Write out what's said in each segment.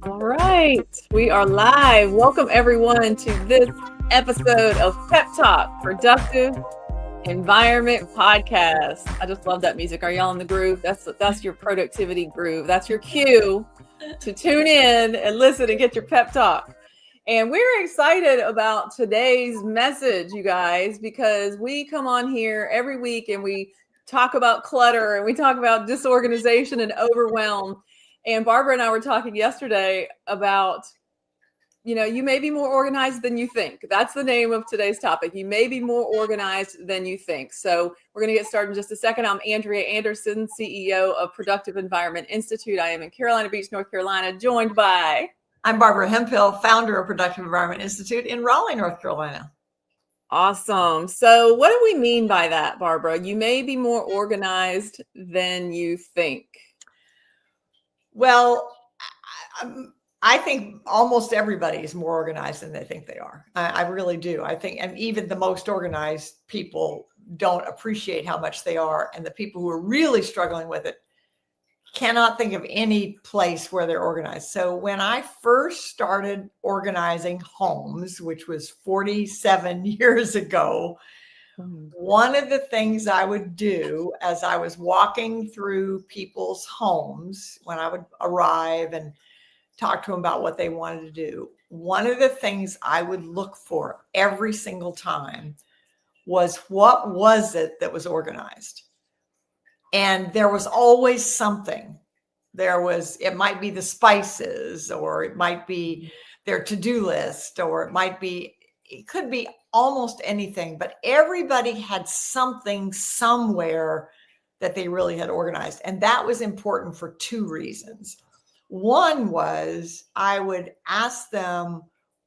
All right, we are live. Welcome everyone to this episode of Pep Talk, Productive Environment Podcast. I just love that music. Are y'all in the groove? That's your productivity groove. That's your cue to tune in and listen and get your pep talk. And we're excited about today's message, you guys, because we come on here every week and we talk about clutter and we talk about disorganization and overwhelm. And Barbara and I were talking yesterday about, you may be more organized than you think. That's the name of today's topic. You may be more organized than you think. So we're going to get started in just a second. I'm Andrea Anderson, CEO of Productive Environment Institute. I am in Carolina Beach, North Carolina, joined by... I'm Barbara Hemphill, founder of Productive Environment Institute in Raleigh, North Carolina. Awesome. So what do we mean by that, Barbara? You may be more organized than you think. Well, I think almost everybody is more organized than they think they are. I really do. I think, and even the most organized people don't appreciate how much they are. And the people who are really struggling with it cannot think of any place where they're organized. So when I first started organizing homes, which was 47 years ago, one of the things I would do as I was walking through people's homes, when I would arrive and talk to them about what they wanted to do, one of the things I would look for every single time was, what was it that was organized? And there was always something. It might be the spices, or it might be their to-do list, or it could be almost anything, but everybody had something somewhere that they really had organized. And that was important for two reasons. One was I would ask them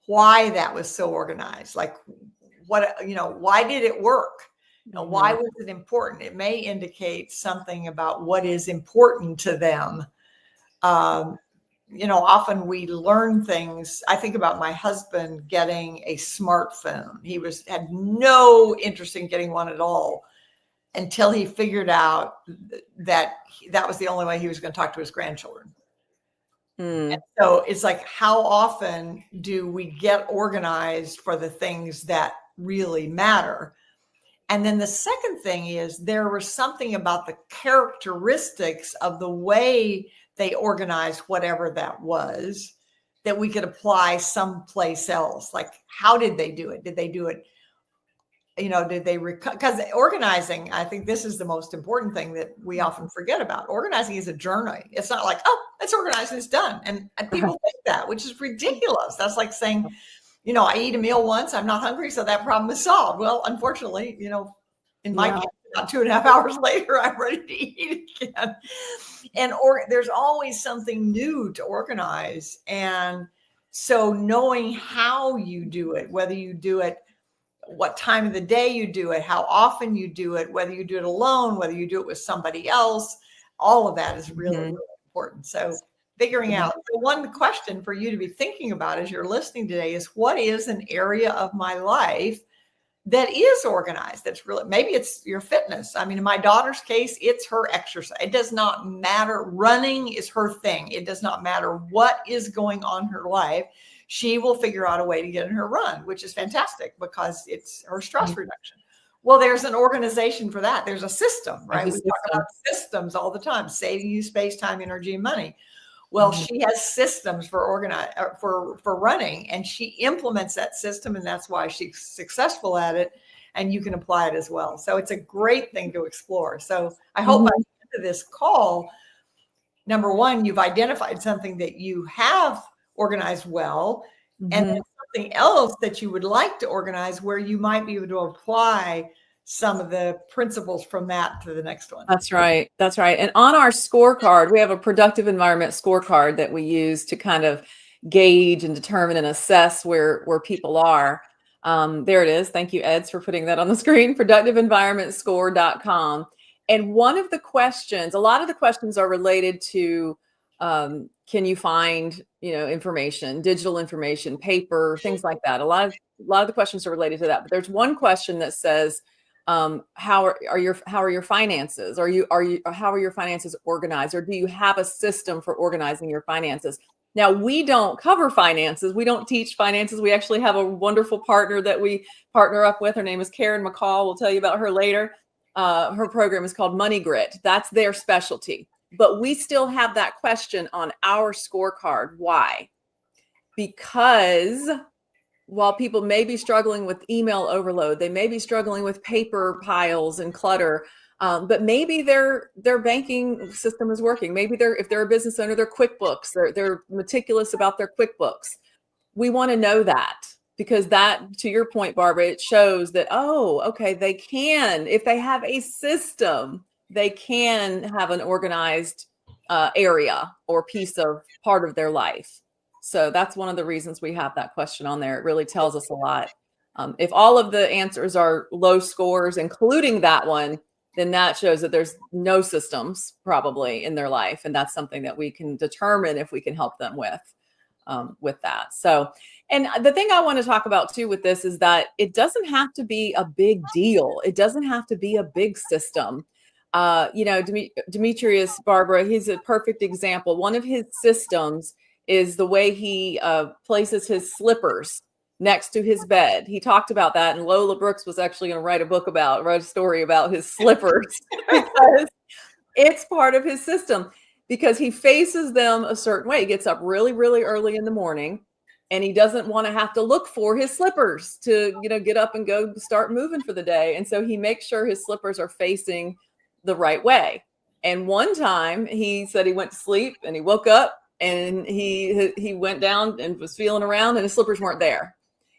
why that was so organized. Like, why did it work? Why was it important? It may indicate something about what is important to them. Often we learn things. I think about my husband getting a smartphone. He had no interest in getting one at all until he figured out that was the only way he was going to talk to his grandchildren. And so it's like, how often do we get organized for the things that really matter? And then the second thing is, there was something about the characteristics of the way they organized whatever that was that we could apply someplace else. Like, how did they do it? Did they do it? Because organizing, I think this is the most important thing that we often forget about. Organizing is a journey. It's not like, oh, it's organized and it's done. And people think that, which is ridiculous. That's like saying, I eat a meal once, I'm not hungry, so that problem is solved. Well, unfortunately, in my case, about 2.5 hours later, I'm ready to eat again. And there's always something new to organize. And so knowing how you do it, whether you do it, what time of the day you do it, how often you do it, whether you do it alone, whether you do it with somebody else, all of that is really, really important. So figuring out. So one question for you to be thinking about as you're listening today is, what is an area of my life that is organized? That's really, maybe it's your fitness. I mean, in my daughter's case, it's her exercise. It does not matter. Running is her thing. It does not matter what is going on in her life. She will figure out a way to get in her run, which is fantastic because it's her stress reduction. Well, there's an organization for that. There's a system, right? We talk about systems all the time, saving you space, time, energy, and money. Well, she has systems for running, and she implements that system, and that's why she's successful at it. And you can apply it as well. So it's a great thing to explore. So I hope by the end of this call, number one, you've identified something that you have organized well, and then something else that you would like to organize where you might be able to apply some of the principles from that to the next one. That's right. That's right. And on our scorecard, we have a productive environment scorecard that we use to kind of gauge and determine and assess where people are. There it is. Thank you, Eds, for putting that on the screen, productiveenvironmentscore.com. And one of the questions, a lot of the questions are related to, can you find, information, digital information, paper, things like that. A lot of the questions are related to that. But there's one question that says, how are your finances? How are your finances organized? Or do you have a system for organizing your finances? Now, we don't cover finances. We don't teach finances. We actually have a wonderful partner that we partner up with. Her name is Karen McCall. We'll tell you about her later. Her program is called Money Grit. That's their specialty. But we still have that question on our scorecard. Why? Because while people may be struggling with email overload, they may be struggling with paper piles and clutter, but maybe their banking system is working. Maybe if they're a business owner, their QuickBooks, they're meticulous about their QuickBooks. We want to know that, because that, to your point, Barbara, it shows that, oh, okay, they can, if they have a system, they can have an organized area or part of their life. So that's one of the reasons we have that question on there. It really tells us a lot. If all of the answers are low scores, including that one, then that shows that there's no systems probably in their life. And that's something that we can determine if we can help them with that. So, and the thing I want to talk about too with this is that it doesn't have to be a big deal. It doesn't have to be a big system. Demetrius, Barbara, he's a perfect example. One of his systems is the way he places his slippers next to his bed. He talked about that, and Lola Brooks was actually going to write a story about his slippers because it's part of his system, because he faces them a certain way. He gets up really, really early in the morning, and he doesn't want to have to look for his slippers to, get up and go start moving for the day. And so he makes sure his slippers are facing the right way. And one time he said he went to sleep and he woke up and he went down and was feeling around and his slippers weren't there.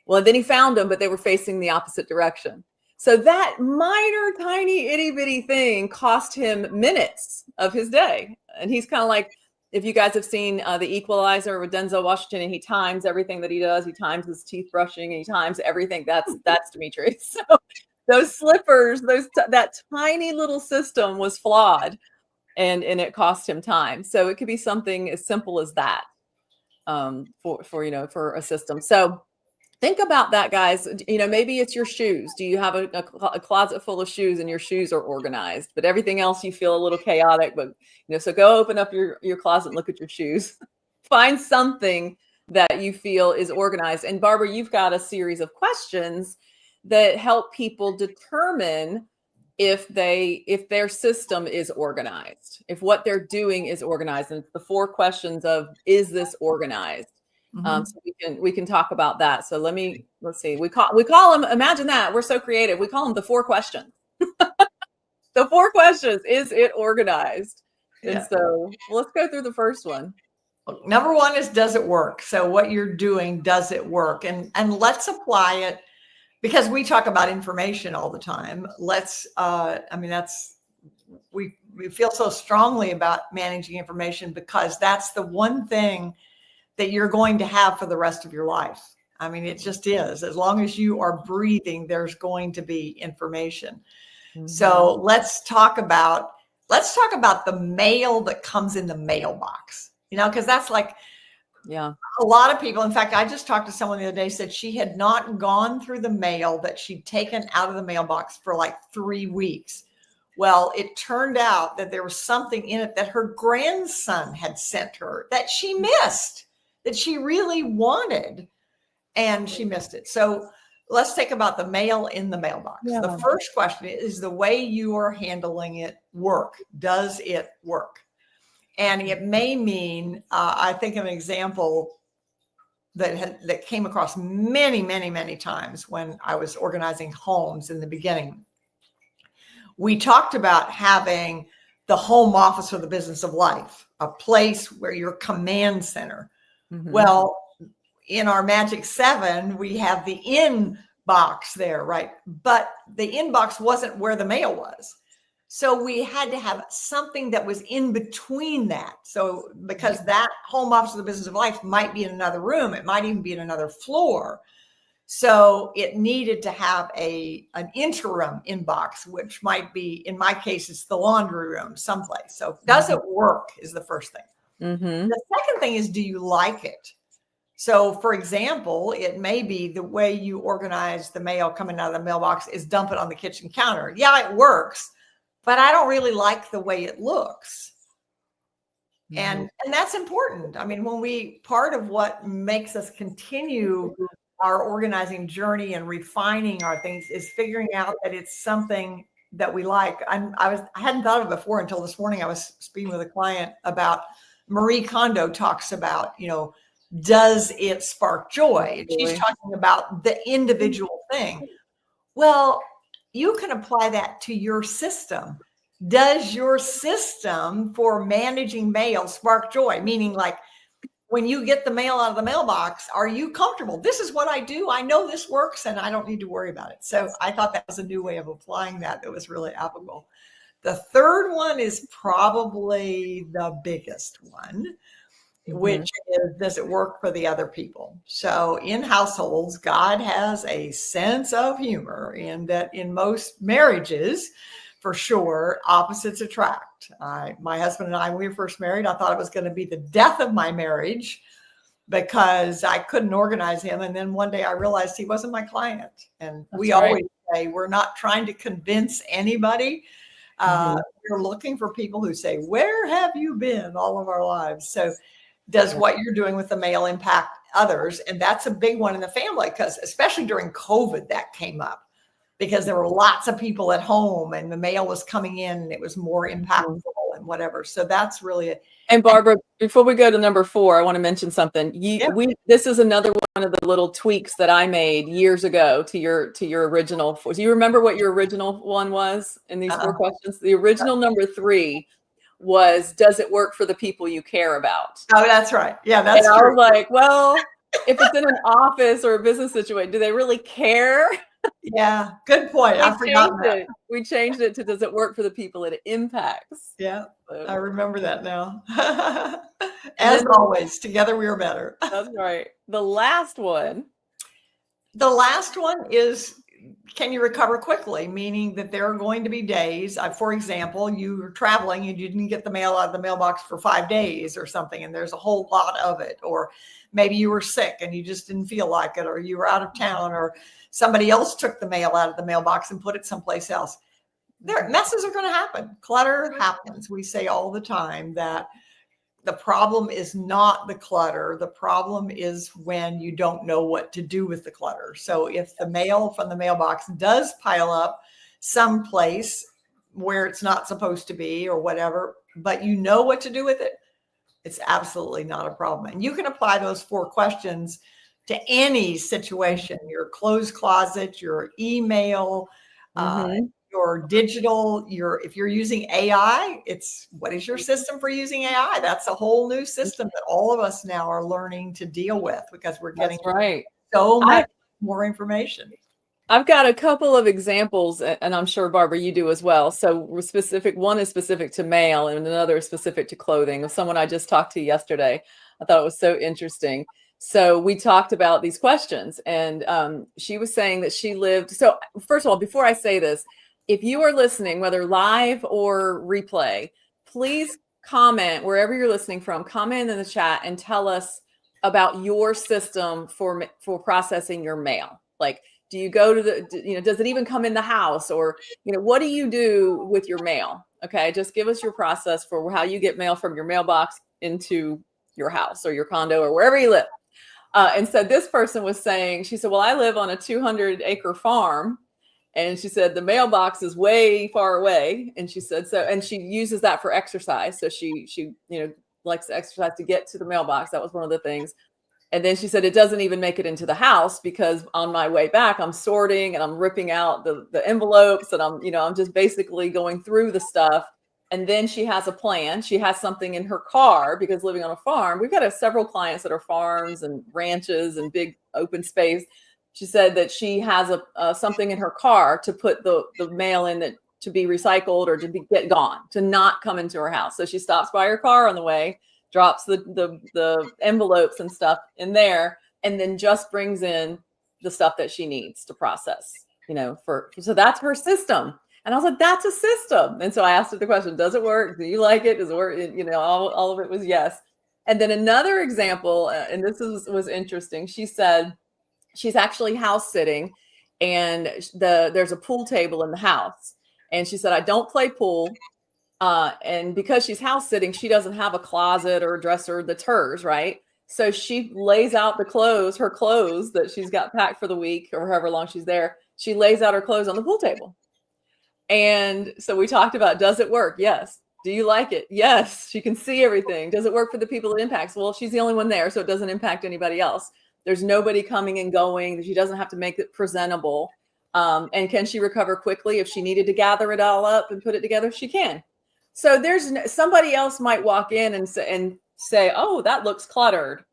Well, then he found them, but they were facing the opposite direction. So that minor, tiny, itty bitty thing cost him minutes of his day. And he's kind of like, if you guys have seen The Equalizer with Denzel Washington, and he times everything that he does, he times his teeth brushing, and he times everything. That's Demetrius. So those slippers, that tiny little system was flawed. And it cost him time. So it could be something as simple as that for a system. So think about that, guys. Maybe it's your shoes. Do you have a closet full of shoes and your shoes are organized, but everything else you feel a little chaotic? But so go open up your closet and look at your shoes. Find something that you feel is organized. And Barbara, you've got a series of questions that help people determine if their system is organized, if what they're doing is organized. And it's the 4 questions of, is this organized? Mm-hmm. So we can talk about that. So let's see. We call them, imagine that, we're so creative. We call them the 4 questions. The 4 questions, is it organized? Yeah. And so let's go through the first one. Number 1 is, does it work? So what you're doing, does it work? And let's apply it, because we talk about information all the time. We feel so strongly about managing information because that's the one thing that you're going to have for the rest of your life. I mean, it just is. As long as you are breathing, there's going to be information. Mm-hmm. So let's talk about the mail that comes in the mailbox, because that's like, yeah, a lot of people. In fact, I just talked to someone the other day, said she had not gone through the mail that she'd taken out of the mailbox for like 3 weeks. Well, it turned out that there was something in it that her grandson had sent her that she missed, that she really wanted, and she missed it. So let's think about the mail in the mailbox. Yeah. The first question is the way you are handling it work. Does it work? And it may mean, I think of an example that came across many, many, many times when I was organizing homes in the beginning. We talked about having the home office or the business of life, a place where your command center. Mm-hmm. Well, in our Magic 7, we have the inbox there, right? But the inbox wasn't where the mail was. So we had to have something that was in between that. So because that home office of the business of life might be in another room, it might even be in another floor. So it needed to have an interim inbox, which might be, in my case, it's the laundry room someplace. So does it work is the first thing. Mm-hmm. The second thing is, do you like it? So, for example, it may be the way you organize the mail coming out of the mailbox is dump it on the kitchen counter. Yeah, it works, but I don't really like the way it looks. And that's important. I mean, part of what makes us continue our organizing journey and refining our things is figuring out that it's something that we like. I hadn't thought of it before until this morning. I was speaking with a client about Marie Kondo talks about, does it spark joy? She's talking about the individual thing. Well, you can apply that to your system. Does your system for managing mail spark joy? Meaning, like, when you get the mail out of the mailbox, are you comfortable? This is what I do. I know this works and I don't need to worry about it. So I thought that was a new way of applying that was really applicable. The third one is probably the biggest one, which is, does it work for the other people? So in households, God has a sense of humor in that in most marriages, for sure, opposites attract. My husband and I, when we were first married, I thought it was going to be the death of my marriage because I couldn't organize him. And then one day I realized he wasn't my client. And we always say, we're not trying to convince anybody. We're looking for people who say, where have you been all of our lives? So does what you're doing with the mail impact others? And that's a big one in the family, because especially during COVID, that came up. Because there were lots of people at home and the mail was coming in and it was more impactful and whatever. So that's really it. And Barbara, before we go to number 4, I want to mention something. This is another one of the little tweaks that I made years ago to your original. Do you remember what your original one was in these 4 questions? The original number 3 was, does it work for the people you care about? Oh, that's right. Yeah, that's true. I was like, well, if it's in an office or a business situation, do they really care? Yeah, good point. I forgot that. We changed it to, does it work for the people it impacts? Yeah, I remember that now. As always, together we are better. That's right. The last one is, can you recover quickly? Meaning that there are going to be days, for example, you were traveling and you didn't get the mail out of the mailbox for 5 days or something, and there's a whole lot of it. Or maybe you were sick and you just didn't feel like it, or you were out of town, or somebody else took the mail out of the mailbox and put it someplace else. Messes are going to happen. Clutter happens. We say all the time that the problem is not the clutter. The problem is when you don't know what to do with the clutter. So if the mail from the mailbox does pile up someplace where it's not supposed to be or whatever, but you know what to do with it, it's absolutely not a problem. And you can apply those 4 questions to any situation, your clothes closet, your email, your digital, if you're using AI, it's, what is your system for using AI? That's a whole new system that all of us now are learning to deal with, because we're getting so much more information. I've got a couple of examples, and I'm sure, Barbara, you do as well. So one is specific to mail and another is specific to clothing. Someone I just talked to yesterday, I thought it was so interesting. So we talked about these questions, and she was saying that she lived. So first of all, before I say this, if you are listening, whether live or replay, please comment wherever you're listening from, comment in the chat and tell us about your system for processing your mail. Like, do you go to does it even come in the house, or, what do you do with your mail? Okay. Just give us your process for how you get mail from your mailbox into your house or your condo or wherever you live. And so this person was saying, she said, well, I live on a 200-acre farm. And she said, the mailbox is way far away. And she said, and she uses that for exercise. So she likes to exercise to get to the mailbox. That was one of the things. And then she said, it doesn't even make it into the house, because on my way back, I'm sorting and I'm ripping out the envelopes, and I'm just basically going through the stuff. And then she has a plan. She has something in her car, because living on a farm, we've got several clients that are farms and ranches and big open space. She said that she has something in her car to put the mail in, that to be recycled or to get gone, to not come into her house. So she stops by her car on the way, drops the envelopes and stuff in there, and then just brings in the stuff that she needs to process, so that's her system. And I was like, that's a system. And so I asked her the question, does it work? Do you like it? Does it work? All of it was yes. And then another example, and this was interesting. She said she's actually house sitting, and there's a pool table in the house. And she said, I don't play pool. And because she's house sitting, she doesn't have a closet or a dresser that's hers, right? So she lays out her clothes that she's got packed for the week or however long she's there. She lays out her clothes on the pool table. And so we talked about, does it work? Yes. Do you like it? Yes. She can see everything. Does it work for the people it impacts? Well, she's the only one there, so it doesn't impact anybody else. There's nobody coming and going. She doesn't have to make it presentable. And can she recover quickly? If she needed to gather it all up and put it together, she can. So somebody else might walk in and say, oh, that looks cluttered,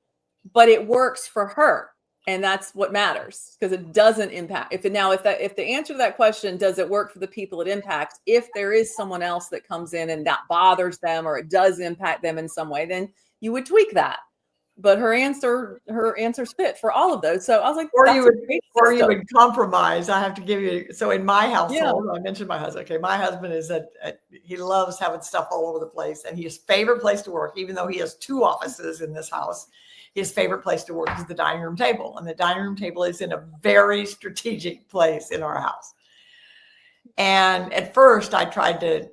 but it works for her. And that's what matters, because it doesn't impact. If the answer to that question, does it work for the people it impacts? If there is someone else that comes in and that bothers them or it does impact them in some way, then you would tweak that. But her answer's fit for all of those. So I was like, or you would compromise. I have to give you. So in my household, I mentioned my husband. Okay, my husband is he loves having stuff all over the place, and his favorite place to work, even though he has 2 offices in this house, his favorite place to work is the dining room table. And the dining room table is in a very strategic place in our house. And at first I tried to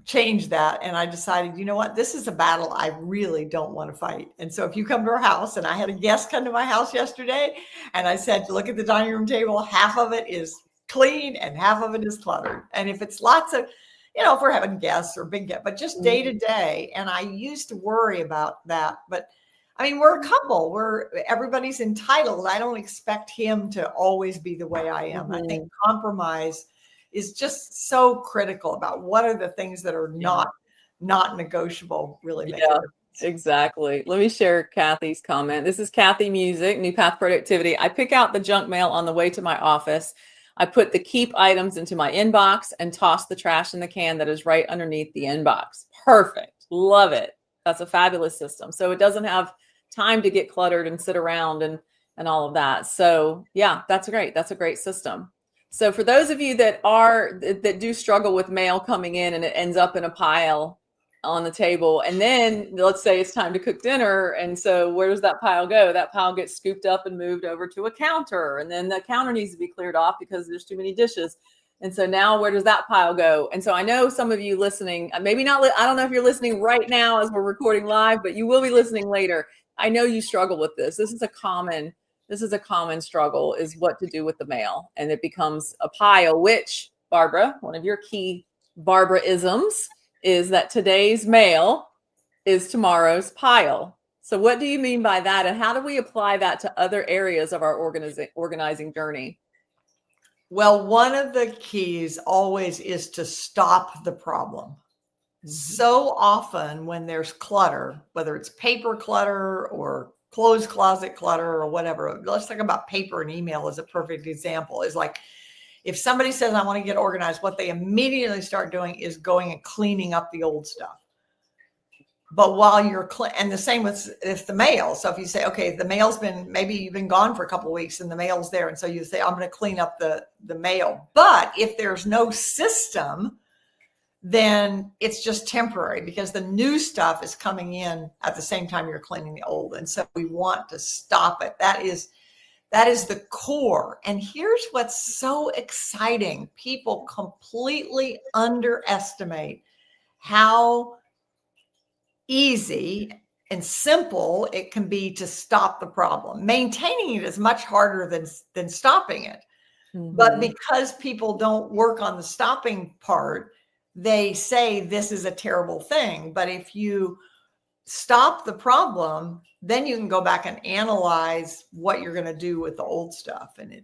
change that. And I decided, you know what, this is a battle I really don't want to fight. And so if you come to our house, and I had a guest come to my house yesterday, and I said, look at the dining room table, half of it is clean and half of it is cluttered. And if it's lots of, if we're having guests or big guests, but just day to day. And I used to worry about that, but I mean, we're a couple everybody's entitled. I don't expect him to always be the way I am. I think compromise is just so critical about what are the things that are not negotiable, really make a difference. Exactly. Let me share Kathy's comment. This is Kathy Music, New Path Productivity. I pick out the junk mail on the way to my office. I put the keep items into my inbox and toss the trash in the can that is right underneath the inbox. Perfect. Love it. That's a fabulous system. So it doesn't have time to get cluttered and sit around and all of that. So yeah, that's great. That's a great system. So for those of you that do struggle with mail coming in and it ends up in a pile on the table, and then let's say it's time to cook dinner, and so where does that pile go? That pile gets scooped up and moved over to a counter, and then the counter needs to be cleared off because there's too many dishes. And so now where does that pile go? And so I know some of you listening, maybe not, I don't know if you're listening right now as we're recording live, but you will be listening later. I know you struggle with this. This is a common struggle, is what to do with the mail. And it becomes a pile, which, Barbara, one of your key Barbara-isms is that today's mail is tomorrow's pile. So what do you mean by that? And how do we apply that to other areas of our organizing journey? Well, one of the keys always is to stop the problem. So often when there's clutter, whether it's paper clutter or clothes closet clutter or whatever, let's talk about paper and email as a perfect example. Is like, if somebody says, I want to get organized, what they immediately start doing is going and cleaning up the old stuff. But while you're and the same with if the mail. So if you say, okay, the mail's maybe you've been gone for a couple of weeks and the mail's there. And so you say, I'm going to clean up the mail. But if there's no system, then it's just temporary, because the new stuff is coming in at the same time you're cleaning the old. And so we want to stop it. That is the core. And here's what's so exciting. People completely underestimate how easy and simple it can be to stop the problem. Maintaining it is much harder than stopping it. Mm-hmm. But because people don't work on the stopping part, they say this is a terrible thing. But if you stop the problem, then you can go back and analyze what you're going to do with the old stuff. And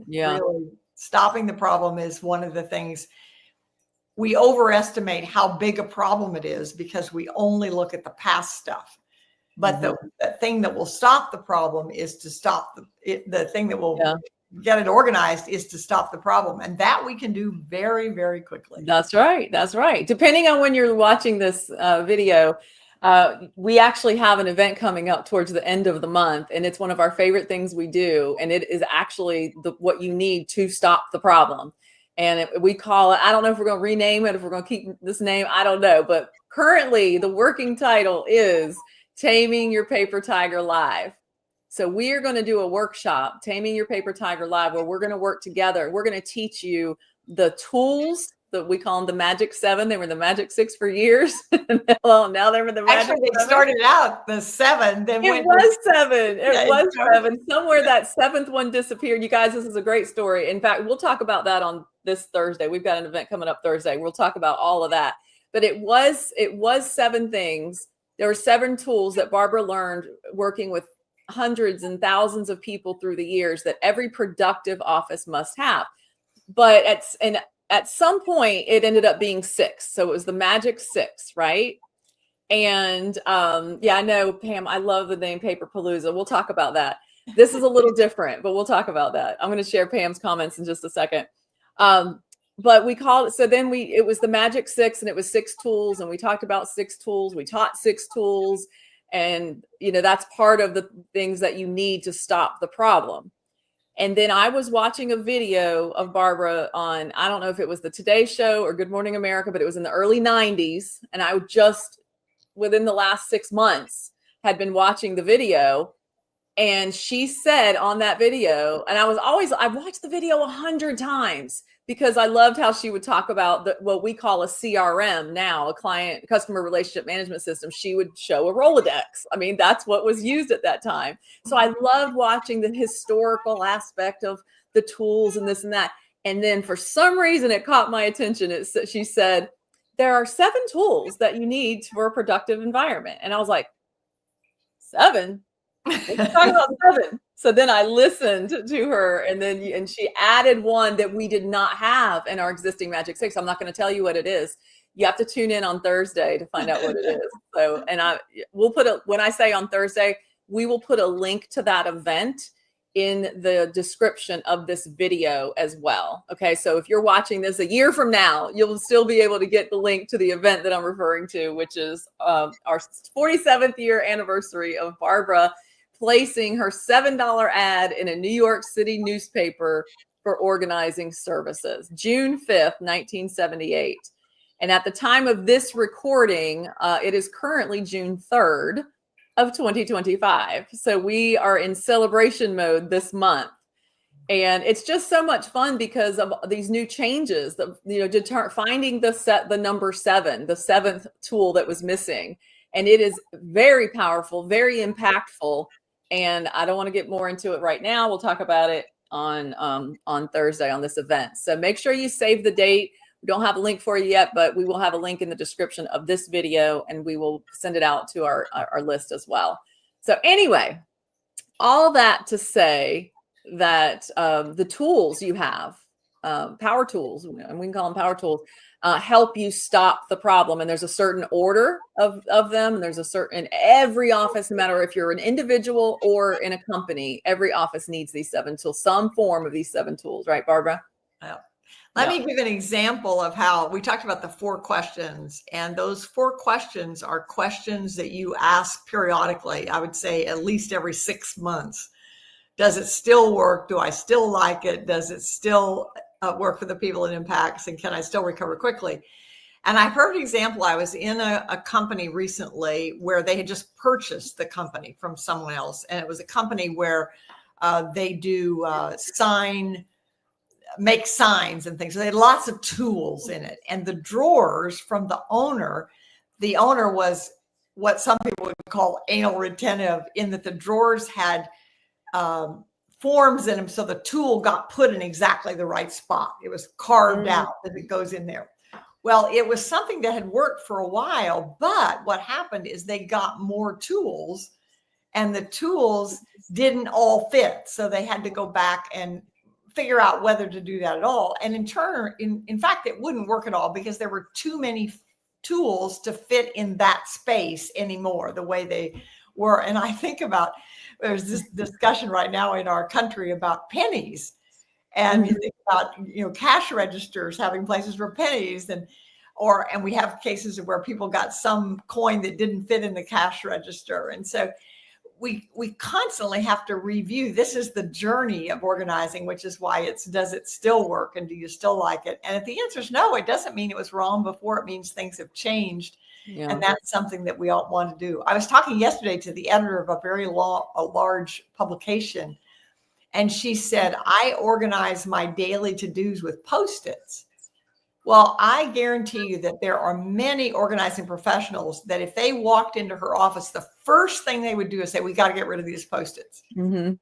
really stopping the problem is one of the things. We overestimate how big a problem it is because we only look at the past stuff. But the thing that will stop the problem is to stop the thing that will get it organized is to stop the problem. And that we can do very, very quickly. That's right. That's right. Depending on when you're watching this video, we actually have an event coming up towards the end of the month, and it's one of our favorite things we do. And it is actually what you need to stop the problem. And we call it, I don't know if we're going to rename it, if we're going to keep this name, I don't know, but currently the working title is Taming Your Paper Tiger Live. So we are going to do a workshop, Taming Your Paper Tiger Live, where we're going to work together. We're going to teach you the tools that we call them the Magic 7. They were the Magic 6 for years. Well, now they're the Magic 7. Actually, they started out the 7. Then it was 7. It was started. 7. Somewhere that 7th one disappeared. You guys, this is a great story. In fact, we'll talk about that on this Thursday. We've got an event coming up Thursday. We'll talk about all of that. But it was 7 things. There were 7 tools that Barbara learned working with hundreds and thousands of people through the years that every productive office must have. But at some point, it ended up being 6. So it was the Magic 6, right? And yeah, I know, Pam, I love the name Paperpalooza. We'll talk about that. This is a little different, but we'll talk about that. I'm going to share Pam's comments in just a second. But we called it, so then it was the Magic 6, and it was 6 tools, and we talked about 6 tools. We taught 6 tools, and that's part of the things that you need to stop the problem. And then I was watching a video of Barbara on, I don't know if it was the Today Show or Good Morning America, but it was in the early 90s. And I just, within the last 6 months, had been watching the video. And she said on that video, and I watched the video 100 times because I loved how she would talk about what we call a CRM now, a customer relationship management system. She would show a Rolodex. I mean, that's what was used at that time. So I loved watching the historical aspect of the tools and this and that. And then for some reason, it caught my attention. She said, there are 7 tools that you need for a productive environment. And I was like, 7? We're talking about 7. So then I listened to her, and she added one that we did not have in our existing Magic 6. I'm not going to tell you what it is. You have to tune in on Thursday to find out what it is. So, and when I say on Thursday, we will put a link to that event in the description of this video as well. Okay. So if you're watching this a year from now, you'll still be able to get the link to the event that I'm referring to, which is our 47th year anniversary of Barbara placing her $7 ad in a New York City newspaper for organizing services, June 5th, 1978. And at the time of this recording, it is currently June 3rd of 2025. So we are in celebration mode this month. And it's just so much fun because of these new changes, finding the number 7, the 7th tool that was missing. And it is very powerful, very impactful. And I don't want to get more into it right now. We'll talk about it on Thursday on this event. So make sure you save the date. We don't have a link for you yet, but we will have a link in the description of this video, and we will send it out to our list as well. So anyway, all that to say that the tools you have, power tools, and we can call them power tools, help you stop the problem. And there's a certain order of them. And there's in every office, no matter if you're an individual or in a company, every office needs these 7 tools, some form of these 7 tools, right, Barbara? Yeah. Let me give an example of how we talked about the 4 questions. And those 4 questions are questions that you ask periodically. I would say at least every 6 months. Does it still work? Do I still like it? Does it still work for the people it impacts? And can I still recover quickly? And I heard an example. I was in a company recently where they had just purchased the company from someone else. And it was a company where they do make signs and things. So they had lots of tools in it. And the drawers from the owner was what some people would call anal retentive, in that the drawers had forms in them. So the tool got put in exactly the right spot. It was carved out as it goes in there. Well, it was something that had worked for a while, but what happened is they got more tools and the tools didn't all fit. So they had to go back and figure out whether to do that at all. And in fact, it wouldn't work at all because there were too many tools to fit in that space anymore, the way they were. And I think about, there's this discussion right now in our country about pennies. And you think about, cash registers having places for pennies, and we have cases where people got some coin that didn't fit in the cash register. And so we constantly have to review. This is the journey of organizing, which is why does it still work? And do you still like it? And if the answer is no, it doesn't mean it was wrong before. It means things have changed. Yeah. And that's something that we all want to do. I was talking yesterday to the editor of a large publication, and she said, I organize my daily to-dos with Post-its. Well, I guarantee you that there are many organizing professionals that if they walked into her office, the first thing they would do is say, we got to get rid of these Post-its. Mm-hmm.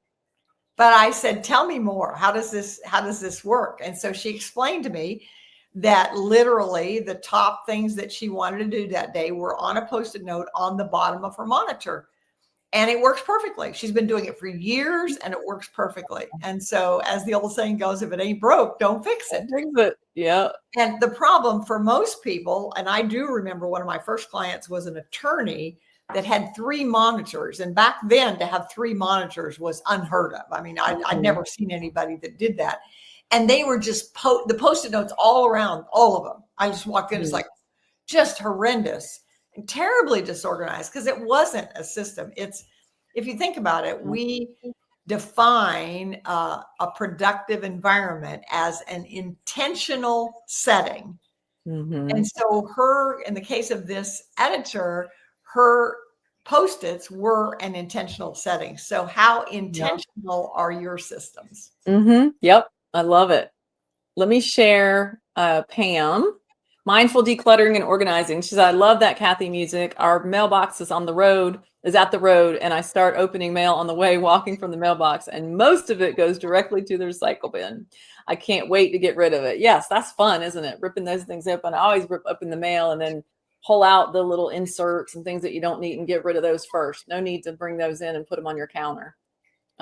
But I said, tell me more. How does this work? And so she explained to me that literally the top things that she wanted to do that day were on a Post-it note on the bottom of her monitor. And it works perfectly. She's been doing it for years and it works perfectly. And so as the old saying goes, if it ain't broke, don't fix it. Fix it. Yeah. And the problem for most people, and I do remember one of my first clients was an attorney that had 3 monitors. And back then to have 3 monitors was unheard of. I mean, I'd never seen anybody that did that. And they were just the Post-it notes all around, all of them. I just walked in, it's like just horrendous. And terribly disorganized because it wasn't a system. It's, if you think about it, we define a productive environment as an intentional setting. Mm-hmm. And so in the case of this editor, her Post-its were an intentional setting. So how intentional are your systems? Mm-hmm. Yep. I love it. Let me share Pam. Mindful decluttering and organizing. She said, I love that Kathy music. Our mailbox is at the road, and I start opening mail on the way, walking from the mailbox, and most of it goes directly to the recycle bin. I can't wait to get rid of it. Yes, that's fun, isn't it? Ripping those things open. I always rip open the mail and then pull out the little inserts and things that you don't need and get rid of those first. No need to bring those in and put them on your counter.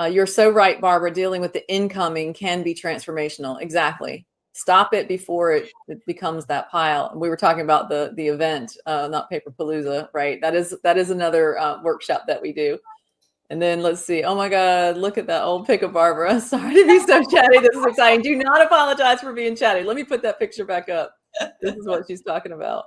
You're so right, Barbara. Dealing with the incoming can be transformational. Exactly. Stop it before it becomes that pile. We were talking about the event, not Paperpalooza, right? That is another workshop that we do. And then let's see. Oh my God, look at that old pic of Barbara. Sorry to be so chatty. This is exciting. Do not apologize for being chatty. Let me put that picture back up. This is what she's talking about.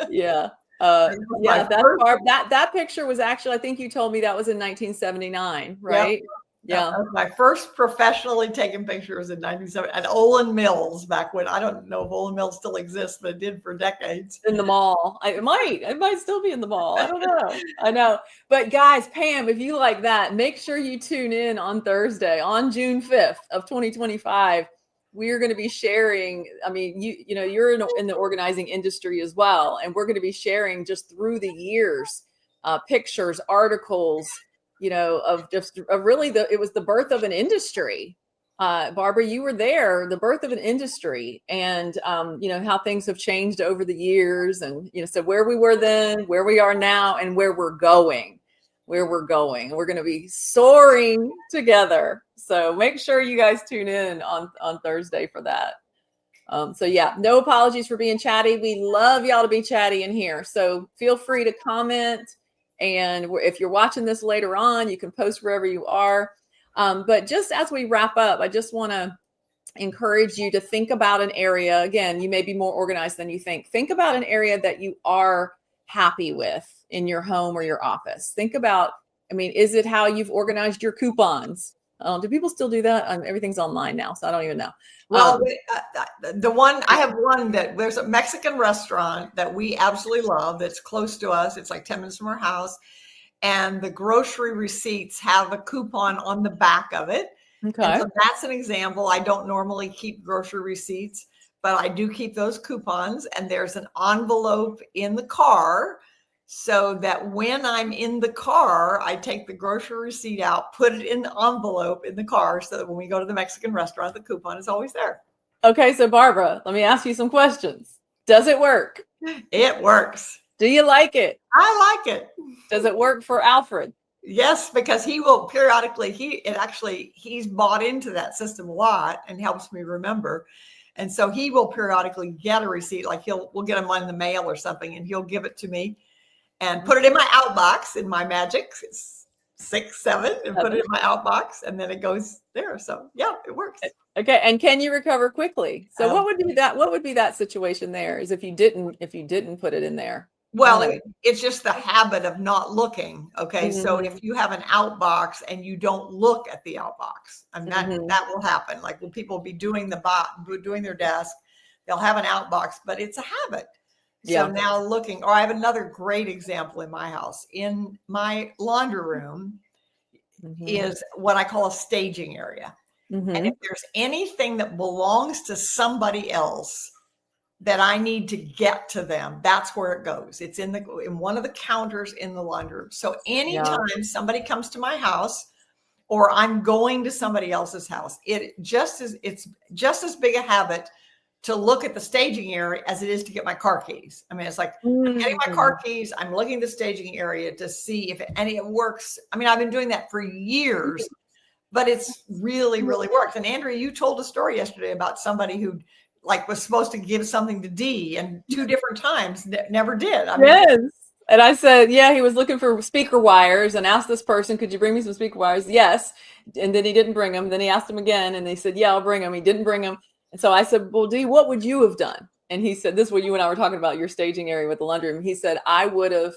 Yeah. Yeah, that's Barb. That picture was actually, I think you told me that was in 1979, right? Yep. Yeah. That was my first professionally taken picture was in 1970 at Olin Mills back when, I don't know if Olin Mills still exists, but it did for decades. In the mall. It might still be in the mall. I don't know. I know. But guys, Pam, if you like that, make sure you tune in on Thursday, on June 5th of 2025. We're going to be sharing, I mean, you're in the organizing industry as well. And we're going to be sharing just through the years, pictures, articles, of really it was the birth of an industry. Barbara, you were there, the birth of an industry, and how things have changed over the years, and so where we were then, where we are now, and where we're going. We're going to be soaring together. So make sure you guys tune in on Thursday for that. So yeah, no apologies for being chatty. We love y'all to be chatty in here. So feel free to comment. And if you're watching this later on, you can post wherever you are. But just as we wrap up, I just want to encourage you to think about an area. Again, you may be more organized than you think. Think about an area that you are happy with in your home or your office. Think about, is it how you've organized your coupons? Do people still do that? Everything's online now, so I don't even know. Well, I have one that there's a Mexican restaurant that we absolutely love that's close to us. It's like 10 minutes from our house. And the grocery receipts have a coupon on the back of it. Okay. And so that's an example. I don't normally keep grocery receipts, but I do keep those coupons. And there's an envelope in the car so that when I'm in the car, I take the grocery receipt out, put it in the envelope in the car so that when we go to the Mexican restaurant, the coupon is always there. Okay, so Barbara, let me ask you some questions. Does it work? It works. Do you like it? I like it. Does it work for Alfred? Yes, because he will periodically, he's bought into that system a lot and helps me remember. And so he will periodically get a receipt, like we'll get him in the mail or something, and he'll give it to me and put it in my outbox in my Magic 6, 7, and put it in my outbox, and then it goes there. So yeah, it works. Okay, and can you recover quickly? So what would be that? What would be that situation there? Is if you didn't put it in there? Well, it's just the habit of not looking. Okay. Mm-hmm. So if you have an outbox and you don't look at the outbox, and that will happen. Like when people be doing their desk, they'll have an outbox, but it's a habit. So now looking, or I have another great example in my house. In my laundry room is what I call a staging area. And if there's anything that belongs to somebody else that I need to get to them, that's where it goes. It's in one of the counters in the laundry room. So anytime somebody comes to my house or I'm going to somebody else's house, it's just as big a habit to look at the staging area as it is to get my car keys. I mean, it's like I'm getting my car keys, I'm looking at the staging area to see if any of it works. I mean, I've been doing that for years, but it's really, really worked. And Andrea, you told a story yesterday about somebody who was supposed to give something to D and 2 different times never did. I mean, yes. And I said, yeah, he was looking for speaker wires and asked this person, could you bring me some speaker wires? Yes. And then he didn't bring them. Then he asked him again and they said, yeah, I'll bring them. He didn't bring them. And so I said, well, D, what would you have done? And he said, this is what you and I were talking about, your staging area with the laundry room. He said, I would have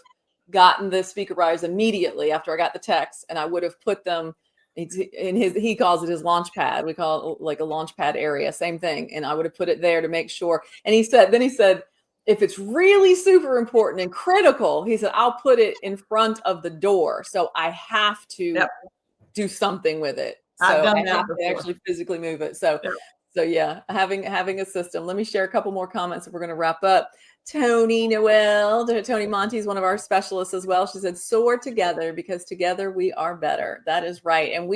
gotten the speaker wires immediately after I got the text, and I would have put them in he calls it his launch pad. We call it like a launch pad area, same thing. And I would have put it there to make sure. And he said, if it's really super important and critical, he said, I'll put it in front of the door. So I have to do something with it. So I have to actually physically move it. So yeah, having a system. Let me share a couple more comments and we're going to wrap up. Tony Monty is one of our specialists as well. She said, SOAR together, because together we are better. That is right. And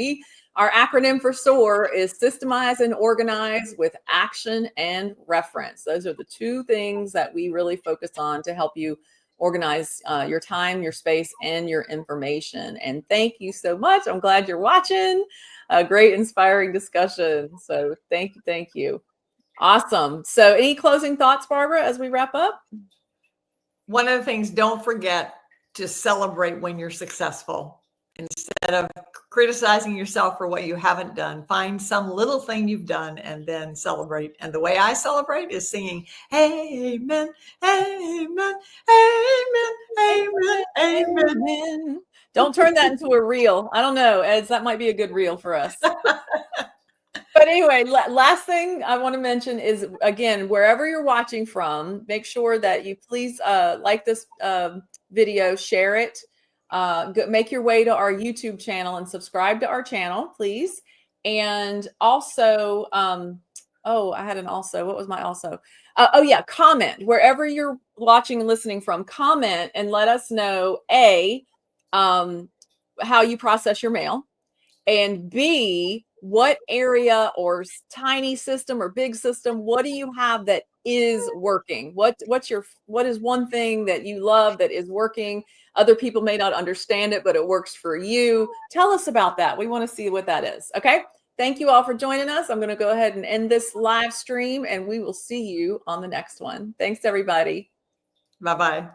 our acronym for SOAR is systemize and organize with action and reference. Those are the 2 things that we really focus on to help you organize your time, your space, and your information. And thank you so much. I'm glad you're watching. A great, inspiring discussion. So thank you. Awesome. So any closing thoughts, Barbara, as we wrap up? One of the things, don't forget to celebrate when you're successful. Instead of criticizing yourself for what you haven't done, find some little thing you've done and then celebrate. And the way I celebrate is singing, amen, amen, amen, amen, amen. Don't turn that into a reel. I don't know, Eds, that might be a good reel for us. But anyway, last thing I want to mention is, again, wherever you're watching from, make sure that you please like this video, share it, make your way to our YouTube channel and subscribe to our channel, please. And also, I had an also. What was my also? Comment wherever you're watching and listening from. Comment and let us know, A, how you process your mail, and B, what area or tiny system or big system, what do you have that is working? What is one thing that you love that is working? Other people may not understand it, but it works for you. Tell us about that. We want to see what that is. Okay. Thank you all for joining us. I'm going to go ahead and end this live stream and we will see you on the next one. Thanks, everybody. Bye-bye.